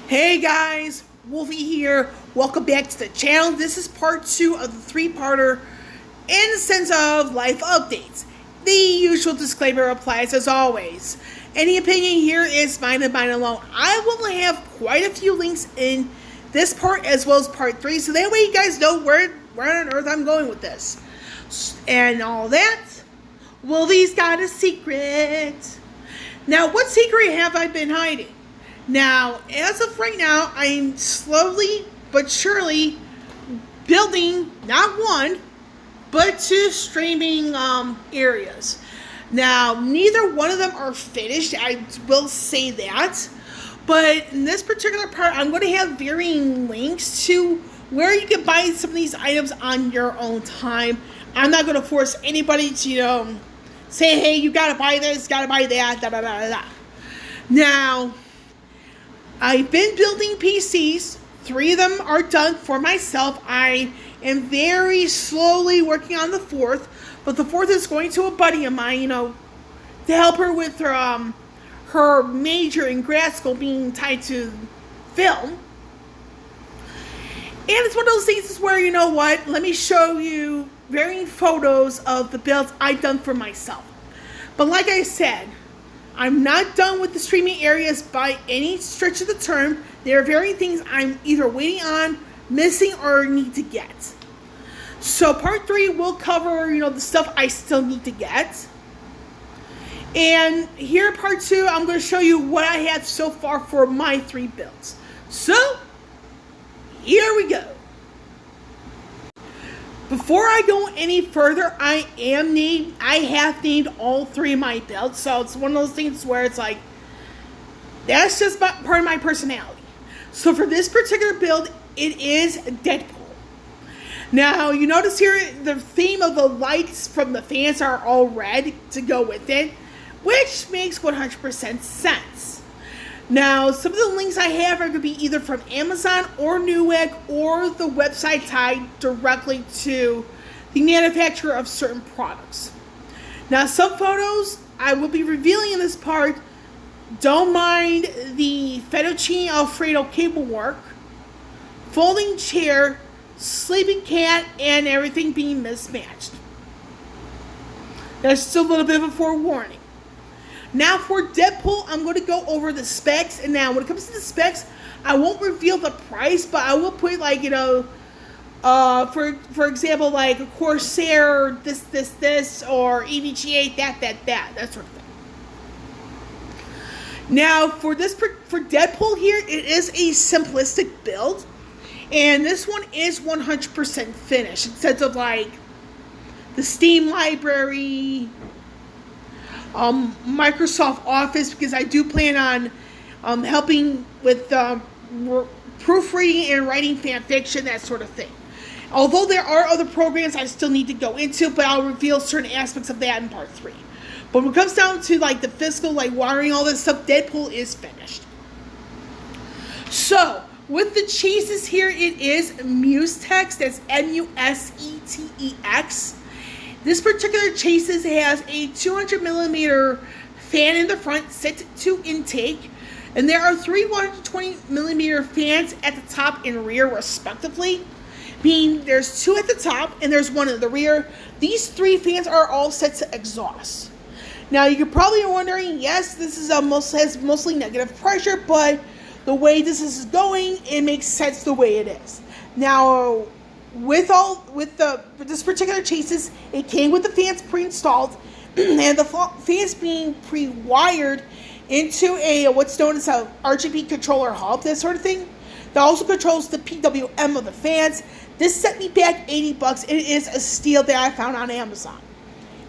Hey guys, Wolvie here. Welcome back to the channel. This is part 2 of the 3-parter in the sense of life updates. The usual disclaimer applies as always. Any opinion here is mine and mine alone. I will have quite a few links in this part as well as part 3, so that way you guys know where on earth I'm going with this. And all that, Wolvie's got a secret. Now, what secret have I been hiding? Now, as of right now, I'm slowly but surely building not one, but 2 streaming areas. Now, neither one of them are finished, I will say that. But in this particular part, I'm going to have varying links to where you can buy some of these items on your own time. I'm not going to force anybody to, say, hey, you got to buy this, got to buy that, da da da da. Now, I've been building PCs. 3 of them are done for myself. I am very slowly working on the 4th, but the 4th is going to a buddy of mine, to help her with her major in grad school being tied to film. And it's one of those things where, you know what, let me show you varying photos of the builds I've done for myself. But like I said, I'm not done with the streaming areas by any stretch of the term. There are varying things I'm either waiting on, missing, or need to get. So part 3 will cover, the stuff I still need to get. And here in part 2, I'm going to show you what I have so far for my 3 builds. So, here we go. Before I go any further, I have named all 3 of my builds, so it's one of those things where it's like, that's just part of my personality. So for this particular build, it is Deadpool. Now, you notice here, the theme of the lights from the fans are all red to go with it, which makes 100% sense. Now, some of the links I have are going to be either from Amazon or Newegg or the website tied directly to the manufacturer of certain products. Now, some photos I will be revealing in this part don't mind the fettuccine Alfredo cable work, folding chair, sleeping cat, and everything being mismatched. That's just a little bit of a forewarning. Now for Deadpool, I'm going to go over the specs. And now when it comes to the specs, I won't reveal the price, but I will put for example, like a Corsair, this, or EVGA, that sort of thing. Now for Deadpool here, it is a simplistic build. And this one is 100% finished. In sense of like the Steam library, Microsoft Office, because I do plan on helping with proofreading and writing fan fiction, that sort of thing. Although there are other programs I still need to go into, but I'll reveal certain aspects of that in part 3. But when it comes down to like the physical, like wiring, all this stuff, Deadpool is finished. So with the chases here, it is Musetex. That's Musetex. This particular chases has a 200mm fan in the front set to intake, and there are 3 120mm fans at the top and rear respectively, meaning there's 2 at the top and there's 1 in the rear. These 3 fans are all set to exhaust. Now you're probably wondering, yes, this is has mostly negative pressure, but the way this is going, it makes sense the way it is. Now, with this particular chases, it came with the fans pre-installed, and the fans being pre-wired into a what's known as a RGB controller hub, that sort of thing. That also controls the PWM of the fans. This set me back $80. It is a steal that I found on Amazon,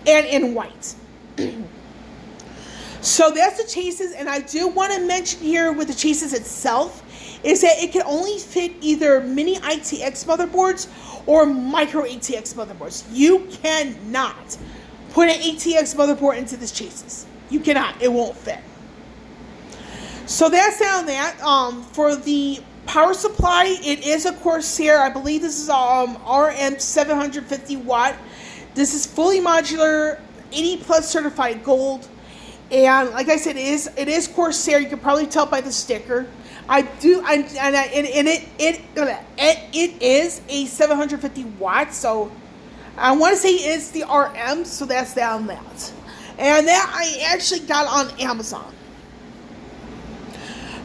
and in white. So that's the chases, and I do want to mention here with the chases itself is that it can only fit either mini ITX motherboards or Micro-ATX motherboards. You cannot put an ATX motherboard into this chases. You cannot. It won't fit. So that's on that. For the power supply, it is a Corsair. I believe this is RM750 watt. This is fully modular, 80 plus certified gold. And like I said, it is Corsair. You can probably tell by the sticker. I do, and it is a 750 watts, so I want to say it's the RM, so that's down that. And that I actually got on Amazon.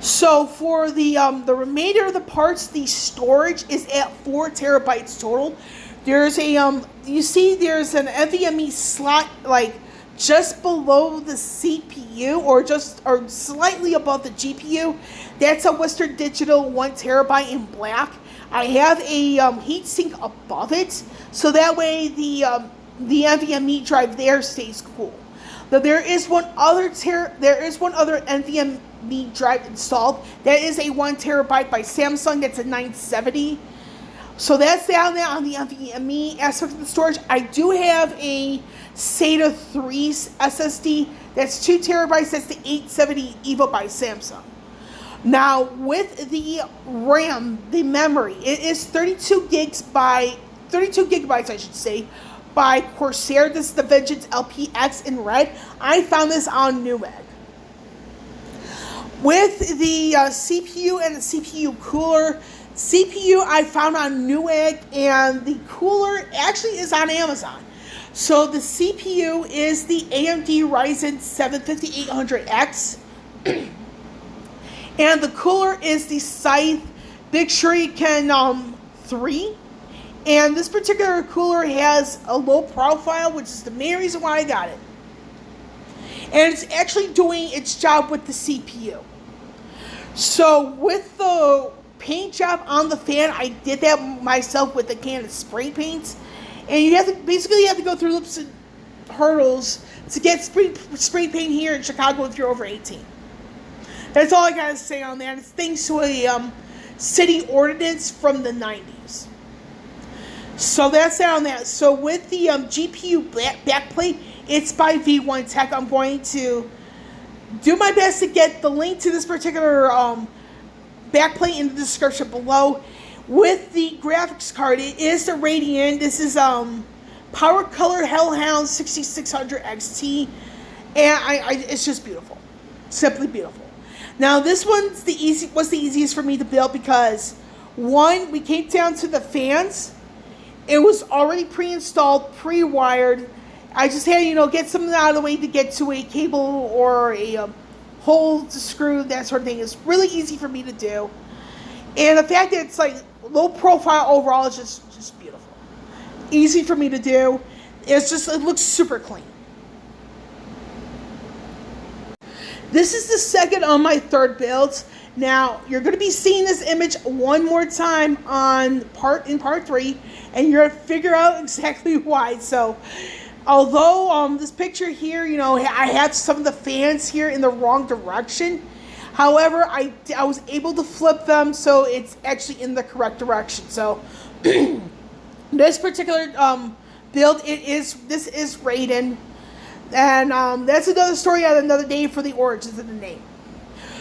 So for the remainder of the parts, the storage is at 4 terabytes total. There's a you see there's an NVMe slot like just below the CPU or slightly above the GPU. That's a Western Digital 1 terabyte in black. I have a heatsink above it, so that way the NVMe drive there stays cool. Now there is one other NVMe drive installed. That is a 1 terabyte by Samsung. That's a 970. So that's down there on the NVMe aspect of the storage. I do have a SATA III SSD. That's 2 terabytes. That's the 870 EVO by Samsung. Now with the RAM, the memory, it is 32 gigabytes, I should say, by Corsair. This is the Vengeance LPX in red. I found this on Newegg. With the CPU and the CPU cooler, CPU I found on Newegg, and the cooler actually is on Amazon. So the CPU is the AMD Ryzen 750X, and the cooler is the Scythe Big Shuriken 3. And this particular cooler has a low profile, which is the main reason why I got it. And it's actually doing its job with the CPU. So with the paint job on the fan, I did that myself with a can of spray paint. And you have to go through loops and hurdles to get spray paint here in Chicago if you're over 18. That's all I gotta say on that. It's thanks to a city ordinance from the 90s. So that's that on that. So with the GPU backplate, it's by V1 Tech. I'm going to do my best to get the link to this particular backplate in the description below. With the graphics card, it is the Radeon. This is PowerColor Hellhound 6600 XT, and it's just beautiful, simply beautiful. Now this was the easiest for me to build because one, we came down to the fans. It was already pre-installed, pre-wired. I just had get something out of the way to get to a cable or a hole to screw, that sort of thing. It's really easy for me to do, and the fact that it's like low profile overall is just beautiful. Easy for me to do. It looks super clean. This is the second on my third build. Now you're going to be seeing this image one more time in part 3, and you're going to figure out exactly why. So, although this picture here, I have some of the fans here in the wrong direction. However, I was able to flip them so it's actually in the correct direction. So this particular build, this is Raiden, and that's another story on another day for the origins of the name.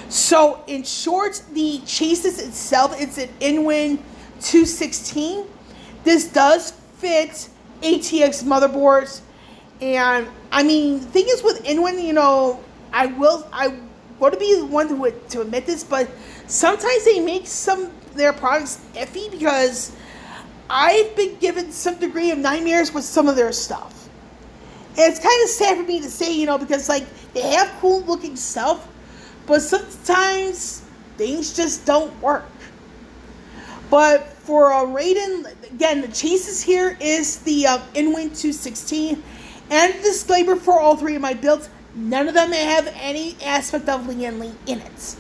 So in short, the chassis itself, it's an Inwin 216. This does fit ATX motherboards, and I mean, the thing is with Inwin, I want to be the one to admit this, but sometimes they make some of their products iffy because I've been given some degree of nightmares with some of their stuff. And it's kind of sad for me to say, because like they have cool looking stuff, but sometimes things just don't work. But for Raiden, again, the chassis here is the Inwin 216, and a disclaimer for all three of my builds. None of them have any aspect of Lian Li in it.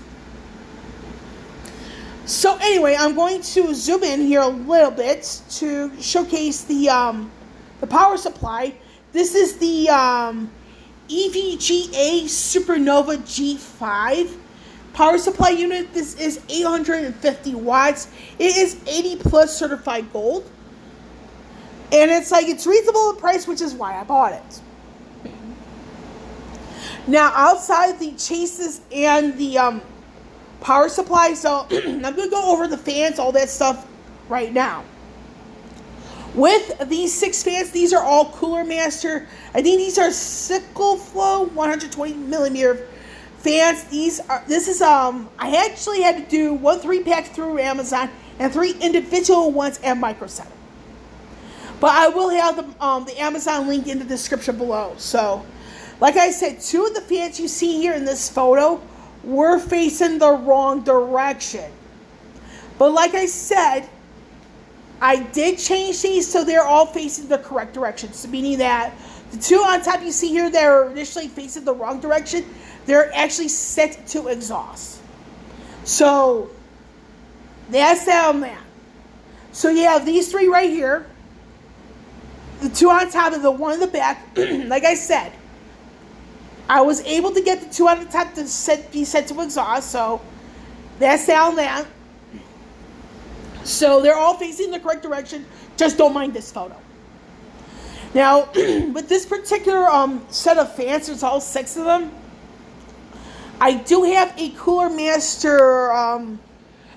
So anyway, I'm going to zoom in here a little bit to showcase the power supply. This is the EVGA Supernova G5 power supply unit. This is 850 watts. It is 80 plus certified gold. And it's reasonable in price, which is why I bought it. Now, outside the chassis and the power supply, so I'm going to go over the fans, all that stuff right now. With these 6 fans, these are all Cooler Master. I think these are Sickleflow 120 millimeter fans. This is I actually had to do 1 3-pack through Amazon and 3 individual ones at Micro Center. But I will have the Amazon link in the description below. So, like I said, 2 of the fans you see here in this photo were facing the wrong direction. But like I said, I did change these so they're all facing the correct direction. So meaning that the 2 on top you see here that are initially facing the wrong direction, they're actually set to exhaust. So that's that on that. So you have these 3 right here. The 2 on top and the 1 in the back. Like I said, I was able to get the 2 on the top to be set to exhaust. So that's that on that. So they're all facing the correct direction. Just don't mind this photo. Now, with this particular set of fans, there's all 6 of them. I do have a Cooler Master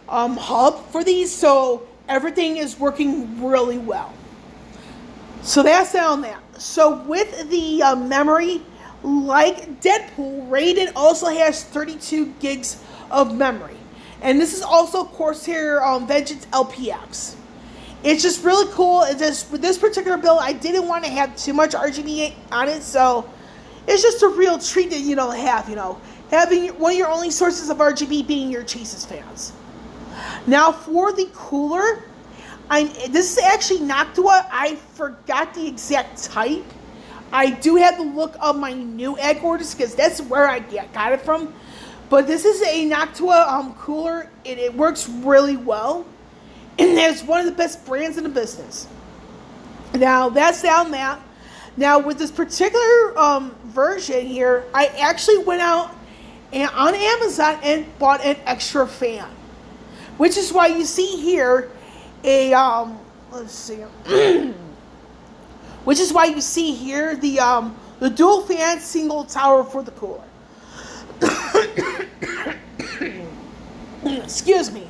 hub for these, so everything is working really well. So that's that on that. So with the memory, like Deadpool, Raiden also has 32 gigs of memory. And this is also Corsair Vengeance LPX. It's just really cool. It's just, with this particular build, I didn't want to have too much RGB on it, so it's just a real treat to, have, having one of your only sources of RGB being your Chases fans. Now for the cooler, this is actually Noctua. I forgot the exact type. I do have to look up my new egg orders because that's where I got it from. But this is a Noctua cooler, and it works really well. And it's one of the best brands in the business. Now, that's down that. Now, with this particular version here, I actually went out on Amazon and bought an extra fan. Which is why you see here let's see. Which is why you see here the dual fan single tower for the cooler. Excuse me.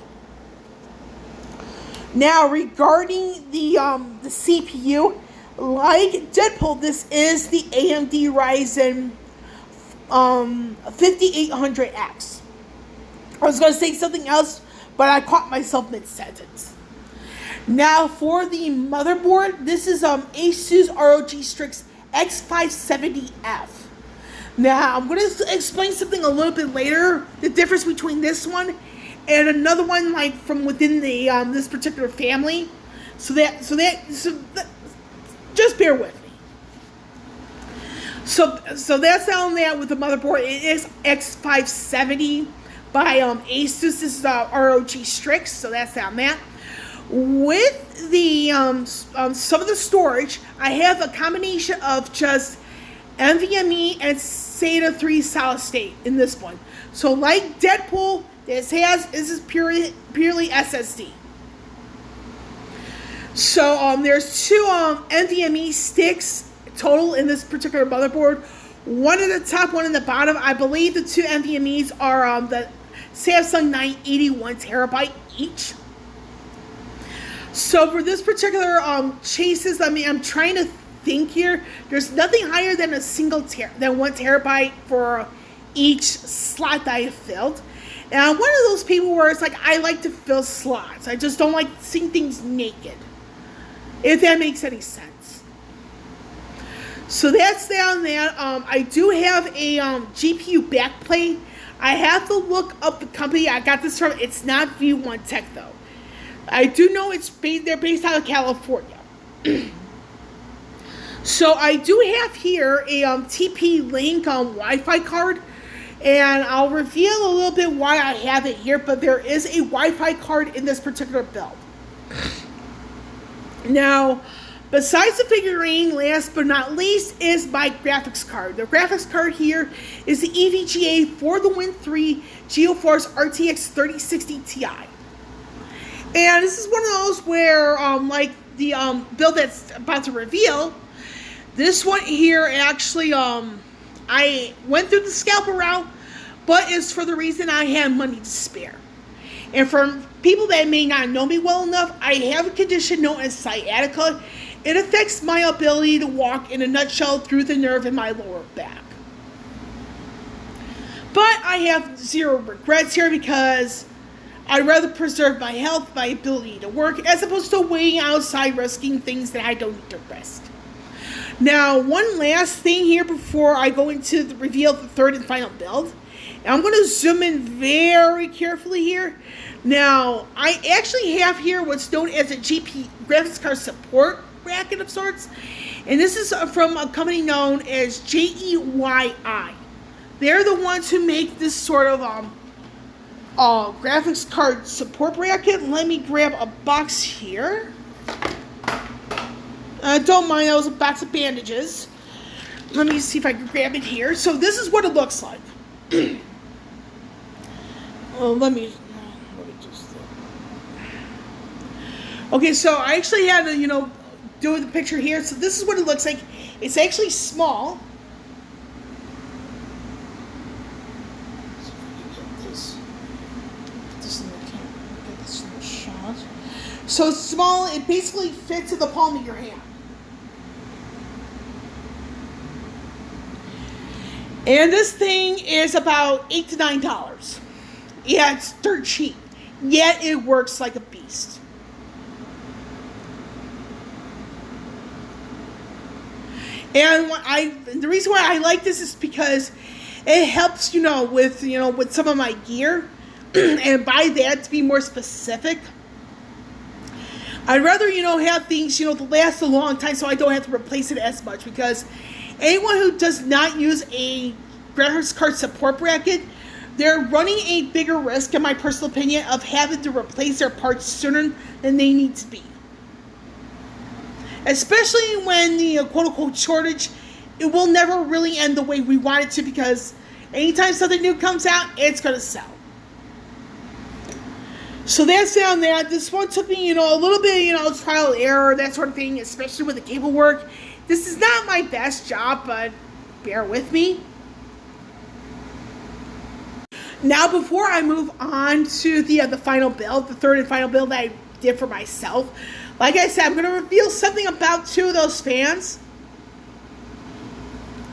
Now, regarding the CPU, like Deadpool, this is the AMD Ryzen 5800X. I was going to say something else, but I caught myself mid-sentence. Now, for the motherboard, this is ASUS ROG Strix X570F. Now, I'm going to explain something a little bit later, the difference between this one and another one like from within the this particular family. So just bear with me. So that's on that with the motherboard. It is X570 by ASUS. This is ROG Strix, so that's on that. With the some of the storage, I have a combination of just NVMe and SATA 3 solid state in this one. So like Deadpool, this is purely SSD. So there's 2 NVMe sticks total in this particular motherboard. One at the top, one in the bottom. I believe the 2 NVMe's are the Samsung 980 1TB each. So for this particular Chases, I'm trying to think here. There's nothing higher than 1 TB for each slot that I have filled. And I'm one of those people where it's like I like to fill slots. I just don't like seeing things naked. If that makes any sense. So that's down there. I do have a GPU backplate. I have to look up the company I got this from. It's not V1 Tech though. I do know they're based out of California. So I do have here a TP-Link Wi-Fi card, and I'll reveal a little bit why I have it here, but there is a Wi-Fi card in this particular build. Now, besides the figurine, last but not least, is my graphics card. The graphics card here is the EVGA For the Win 3 GeForce RTX 3060 Ti. And this is one of those where, like the build that's about to reveal, this one here actually, I went through the scalper route, but it's for the reason I had money to spare. And for people that may not know me well enough, I have a condition known as sciatica. It affects my ability to walk in a nutshell through the nerve in my lower back. But I have zero regrets here because I'd rather preserve my health, my ability to work, as opposed to waiting outside risking things that I don't need to risk. Now, one last thing here before I go into the reveal of the third and final build. And I'm going to zoom in very carefully here. Now, I actually have here what's known as a graphics card support bracket of sorts. And this is from a company known as JEYI. They're the ones who make this sort of graphics card support bracket. Let me grab a box here. Don't mind, that was a box of bandages. Let me see if I can grab it here. So this is what it looks like. Let me just... Okay, so I actually had to, do the picture here. So this is what it looks like. It's actually small. So it's small, it basically fits in the palm of your hand. And this thing is about $8 to $9. Yeah, it's dirt cheap. Yet it works like a beast. And the reason why I like this is because it helps, with some of my gear. And by that, to be more specific, I'd rather, have things, to last a long time so I don't have to replace it as much. Because anyone who does not use a graphics card support bracket, they're running a bigger risk, in my personal opinion, of having to replace their parts sooner than they need to be. Especially when the quote-unquote shortage, it will never really end the way we want it to, because anytime something new comes out, it's going to sell. So that's down there. This one took me, a little bit, trial and error, that sort of thing, especially with the cable work. This is not my best job, but bear with me. Now, before I move on to the final build, the third and final build that I did for myself, like I said, I'm going to reveal something about two of those fans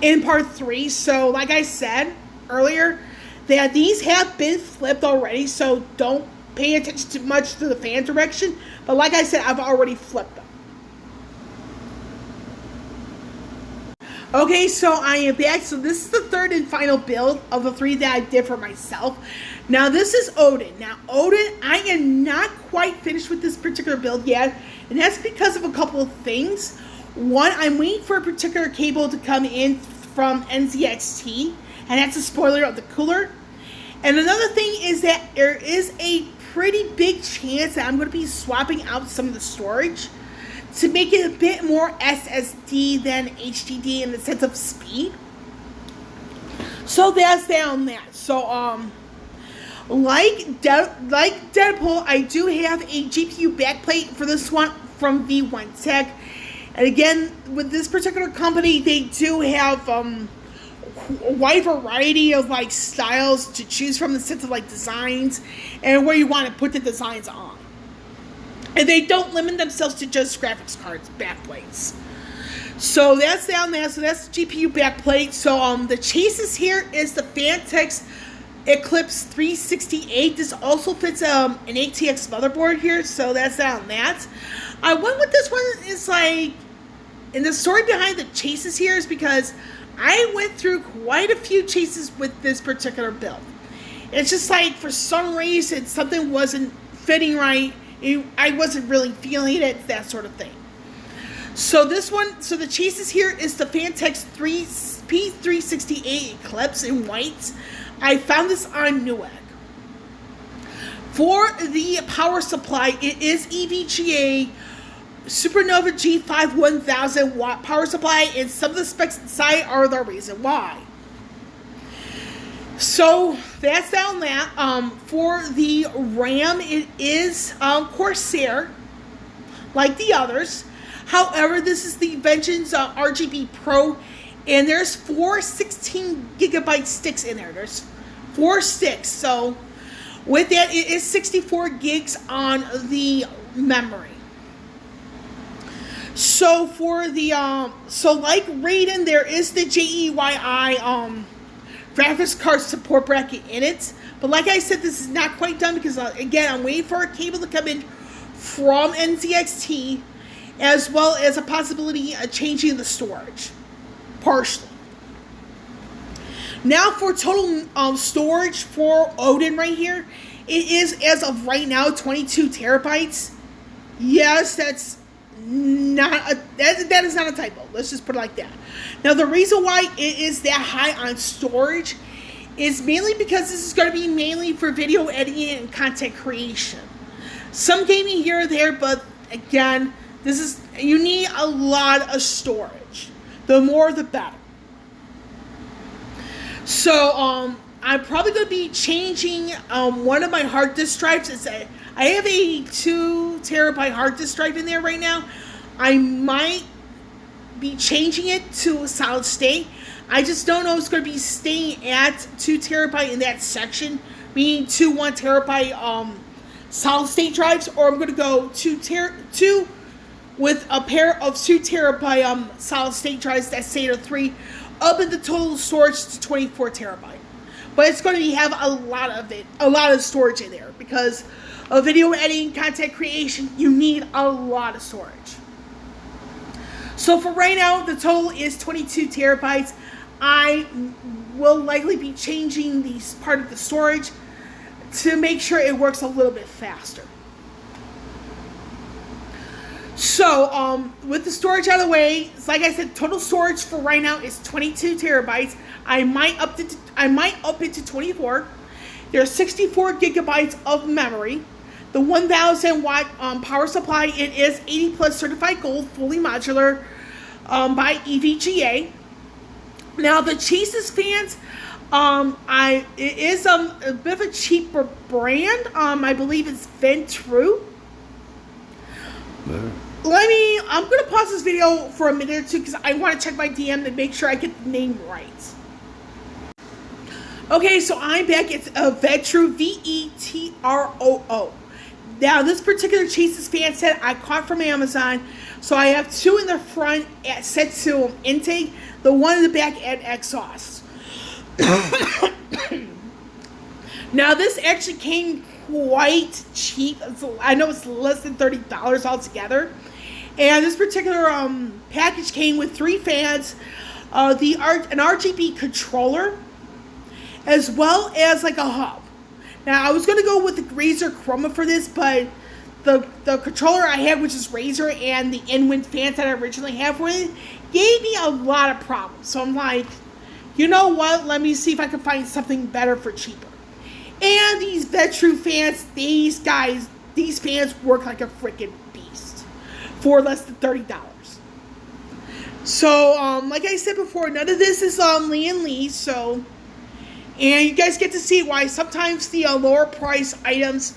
in part 3. So, like I said earlier, that these have been flipped already, so don't pay attention too much to the fan direction. But like I said, I've already flipped them. Okay, so I am back. So this is the third and final build of the 3 that I did for myself. Now this is Odin. Now Odin, I am not quite finished with this particular build yet. And that's because of a couple of things. One, I'm waiting for a particular cable to come in from NZXT. And that's a spoiler of the cooler. And another thing is that there is a pretty big chance that I'm going to be swapping out some of the storage to make it a bit more SSD than HDD in the sense of speed. So that's down that. So like Deadpool, I do have a GPU backplate for this one from V1 Tech. And again, with this particular company, they do have a wide variety of styles to choose from, in the sense of designs and where you want to put the designs on. And they don't limit themselves to just graphics cards, backplates. So that's down there. So that's the GPU backplate. So the chases here is the Fantex Eclipse 368. This also fits an ATX motherboard here. So that's down that. I went with this one is and the story behind the chases here is because I went through quite a few chases with this particular build. It's just for some reason something wasn't fitting right. I wasn't really feeling it, that sort of thing. So this one, so the chases here is the Fantex P368 Eclipse in white. I found this on Newegg. For the power supply, it is EVGA Supernova G5 1000 watt power supply, and some of the specs inside are the reason why. So that's down that. For the RAM, it is Corsair, like the others. However, this is the Vengeance RGB Pro, and there's 4 16 gigabyte sticks in there. There's 4 sticks. So with that, it is 64 gigs on the memory. So for the so like Raiden, there is the JEYI graphics card support bracket in it. But like I said, this is not quite done because, again, I'm waiting for a cable to come in from NZXT, as well as a possibility of changing the storage, partially. Now for total storage for Odin right here, it is, as of right now, 22 terabytes. Yes, that's not that is not a typo. Let's just put it like that. Now the reason why it is that high on storage is mainly because this is going to be mainly for video editing and content creation. Some gaming here or there, but again, you need a lot of storage. The more the better. So I'm probably going to be changing one of my hard disk drives. I have a 2 terabyte hard disk drive in there right now. I might be changing it to a solid state. I just don't know if it's going to be staying at 2 terabyte in that section, meaning 2 1 terabyte solid state drives, or I'm going to go 2 with a pair of 2 terabyte solid state drives, that's SATA 3, up in the total storage to 24 terabyte. But it's going to have a lot of storage in there because of video editing, content creation. You need a lot of storage. So for right now, the total is 22 terabytes. I will likely be changing these part of the storage to make sure it works a little bit faster. So, with the storage out of the way, like I said, total storage for right now is 22 terabytes. I might up it to 24. There's 64 gigabytes of memory. The 1,000 watt power supply, it is 80 plus certified gold, fully modular, by EVGA. Now the Chases fans, it is a bit of a cheaper brand. I believe it's Ventru. I'm going to pause this video for a minute or two because I want to check my DM to make sure I get the name right. Okay, so I'm back. It's Vetroo, Vetroo. Now, this particular Chases fan set I caught from Amazon. So I have 2 in the front set to intake, the one in the back at exhaust. Now, this actually came quite cheap. I know it's less than $30 altogether. And this particular package came with 3 fans, an RGB controller, as well as like a hub. Now, I was going to go with the Razer Chroma for this, but the controller I had, which is Razer, and the in-wind fans that I originally have with it, gave me a lot of problems. So I'm like, you know what? Let me see if I can find something better for cheaper. And these Vetroo fans, these fans work like a freaking beast for less than $30. So, like I said before, none of this is Lee and Lee, so, and you guys get to see why sometimes the lower price items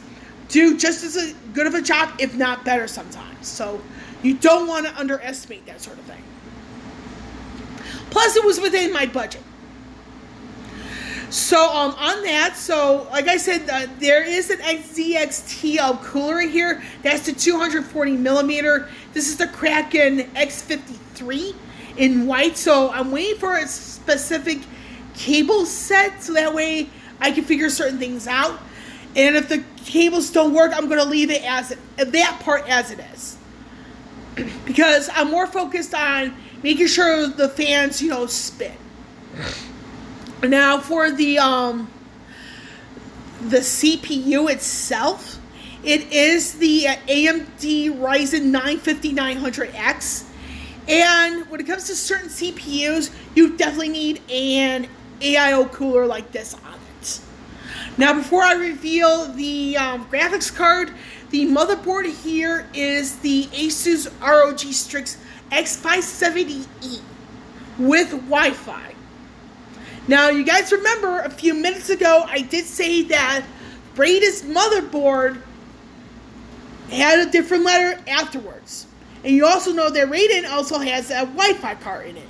do just as good of a job, if not better sometimes. So, you don't want to underestimate that sort of thing. Plus, it was within my budget. So, on that, so, like I said, there is an XZXT cooler here. That's the 240 millimeter. This is the Kraken X53 in white. So, I'm waiting for a specific cable set, so that way I can figure certain things out. And if the cables don't work, I'm going to leave it that part as it is. Because I'm more focused on making sure the fans, spin. Now for the CPU itself, it is the AMD Ryzen 5900X. And when it comes to certain CPUs, you definitely need an AIO cooler like this on it. Now before I reveal the graphics card, the motherboard here is the ASUS ROG Strix X570E with Wi-Fi. Now, you guys remember a few minutes ago, I did say that Raiden's motherboard had a different letter afterwards. And you also know that Raiden also has a Wi-Fi card in it.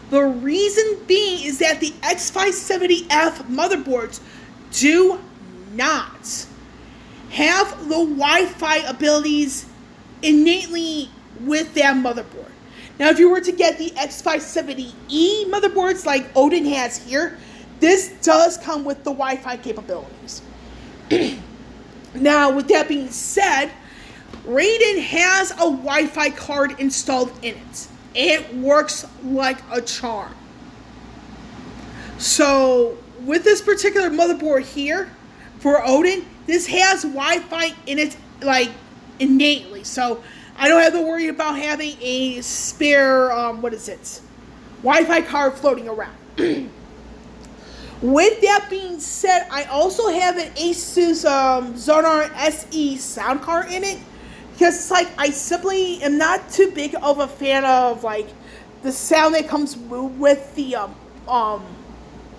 The reason being is that the X570F motherboards do not have the Wi-Fi abilities innately with that motherboard. Now, if you were to get the X570E motherboards like Odin has here, this does come with the Wi-Fi capabilities. Now, with that being said, Raiden has a Wi-Fi card installed in it. It works like a charm. So, with this particular motherboard here, for Odin, this has Wi-Fi in it, like, innately. So, I don't have to worry about having a spare, Wi-Fi card floating around. With that being said, I also have an ASUS Zonar SE sound card in it. Because it's like, I simply am not too big of a fan of, like, the sound that comes with the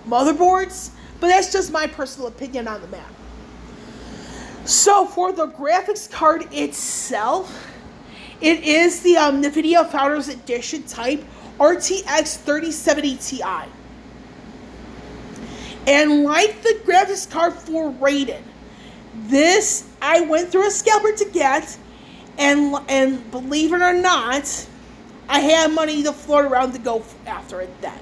motherboards. But that's just my personal opinion on the matter. So, for the graphics card itself, it is the NVIDIA Founders Edition type RTX 3070 Ti. And like the graphics card for Raiden, this I went through a scalper to get, and believe it or not, I had money to float around to go after it then.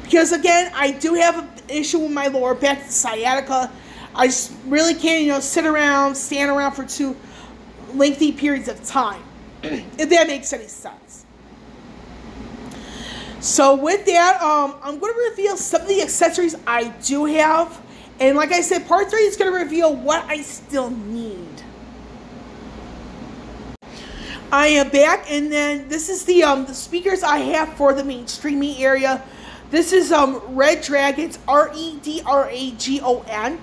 Because again, I do have an issue with my lower back, sciatica. I just really can't, stand around for too lengthy periods of time, if that makes any sense. So with that, I'm going to reveal some of the accessories I do have. And like I said, part 3 is going to reveal what I still need. I am back, and then this is the speakers I have for the main streaming area. This is Red Dragon's Redragon,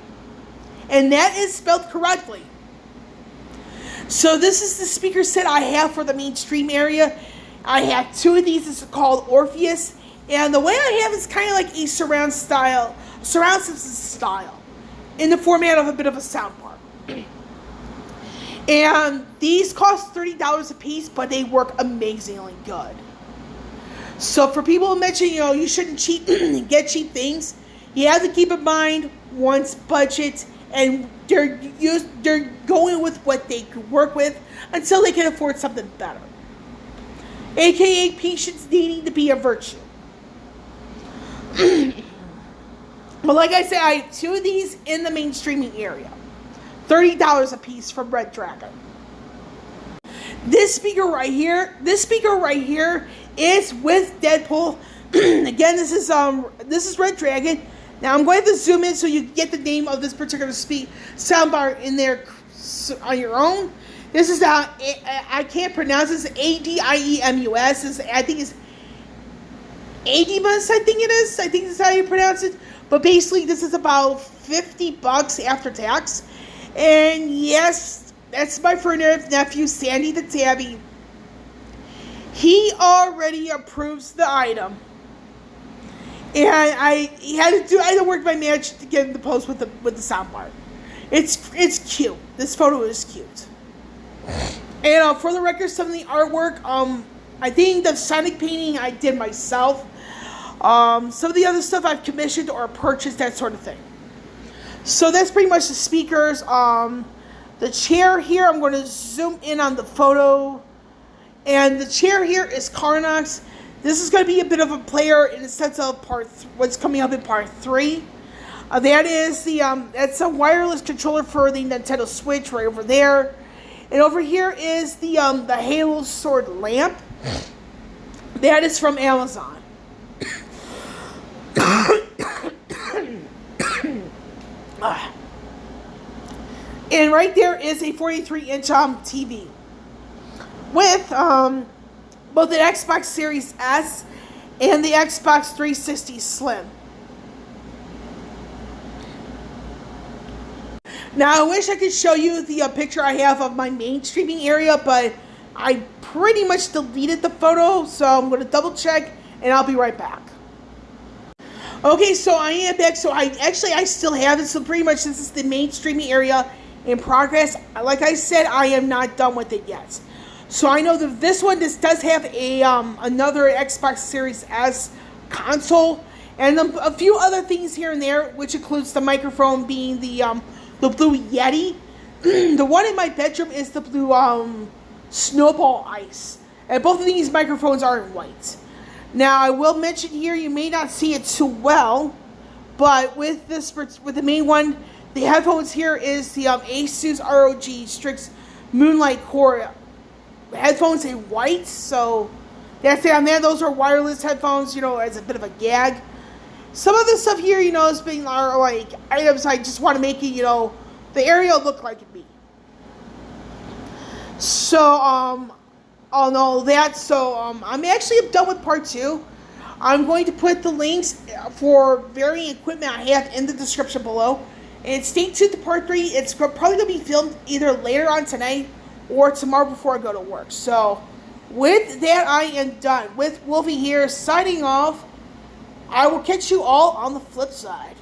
and that is spelled correctly. So this is the speaker set I have for the mainstream area. I have 2 of these. It's called Orpheus, and the way I have is kind of like a surround system style, in the format of a bit of a soundbar. And these cost $30 a piece, but they work amazingly good. So for people who mention, you shouldn't get cheap things, you have to keep in mind one's budget, and they're going with what they can work with until they can afford something better. AKA patience needing to be a virtue. But like I said, I have 2 of these in the mainstreaming area. $30 a piece from Red Dragon. This speaker right here is with Deadpool. Again, this is Red Dragon. Now I'm going to zoom in so you get the name of this particular soundbar in there on your own. This is I can't pronounce this. ADIEMUS. I think it's Adimus. I think it is. I think that's how you pronounce it. But basically, this is about $50 after tax. And yes, that's my fur nephew, Sandy the Tabby. He already approves the item. And I had to work my magic to get him to post with the soundbar. It's cute. This photo is cute. And for the record, some of the artwork, I think the Sonic painting I did myself. Some of the other stuff I've commissioned or purchased, that sort of thing. So that's pretty much the speakers. The chair here, I'm going to zoom in on the photo. And the chair here is Carnox. This is going to be a bit of a player in the sense of what's coming up in part 3. That is that's a wireless controller for the Nintendo Switch right over there. And over here is the Halo Sword lamp. That is from Amazon. And right there is a 43-inch TV with both the Xbox Series S and the Xbox 360 Slim. Now, I wish I could show you the picture I have of my main streaming area, but I pretty much deleted the photo, so I'm going to double check, and I'll be right back. Okay, so I am back. So I still have it. So pretty much this is the main streaming area in progress. Like I said, I am not done with it yet. So I know that this does have a another Xbox Series S console and a few other things here and there, which includes the microphone being the Blue Yeti. The one in my bedroom is the Blue Snowball Ice, and both of these microphones are in white. Now, I will mention here, you may not see it too well, But with the main one, the headphones here is the ASUS ROG Strix Moonlight Core headphones in white. So that's it on that. Those are wireless headphones, as a bit of a gag. Some of the stuff here, is being like items I just want to make it, the area look like it be. So, on all that, so I'm actually done with part 2. I'm going to put the links for varying equipment I have in the description below. And stay tuned to part 3. It's probably going to be filmed either later on tonight or tomorrow before I go to work. So, with that, I am done. With Wolvie here, signing off. I will catch you all on the flip side.